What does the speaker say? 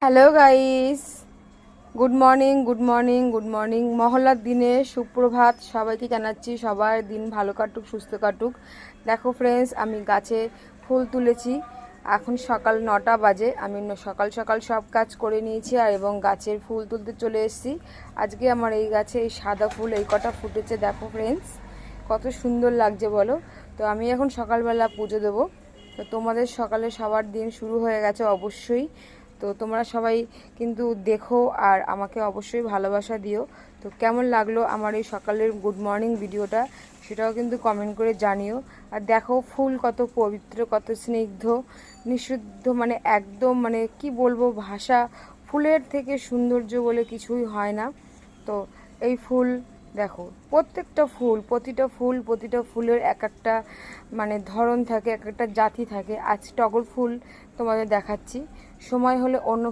Hello guys, good morning good morning good morning. মহল্লার দিনে সুপ্রভাত সবাইকে জানাচ্ছি। সবার দিন ভালো কাটুক, সুস্থ কাটুক। দেখো ফ্রেন্ডস, আমি গাছে ফুল তুলেছি। এখন সকাল 9টা বাজে। আমি সকাল সকাল সব কাজ করে নিয়েছি আর এবং গাছের ফুল তুলতে চলে এসেছি। আজকে আমার এই গাছে এই সাদা ফুল এই কটা ফুটেছে। দেখো ফ্রেন্ডস, কত সুন্দর লাগছে বলো। তো আমি এখন সকালবেলা পুজো দেবো। তো তোমাদের সকালে সবার দিন শুরু হয়ে গেছে অবশ্যই। তো তোমরা সবাই কিন্তু দেখো আর আমাকে অবশ্যই ভালোবাসা দিও। তো কেমন লাগলো আমার এই সকালের গুড মর্নিং ভিডিওটা, সেটাও কিন্তু কমেন্ট করে জানিও। আর দেখো ফুল কত পবিত্র, কত স্নিগ্ধ, নিশুদ্ধ, মানে একদম মানে কি বলবো, ভাষা ফুলের থেকে সৌন্দর্য বলে কিছুই হয় না। তো এই ফুল দেখো, প্রতিটা ফুলের এক একটা মানে ধরন থাকে, এক একটা জাতি থাকে। আজ টগর ফুল তোমাদের দেখাচ্ছি, সময় হলে অন্য ফুল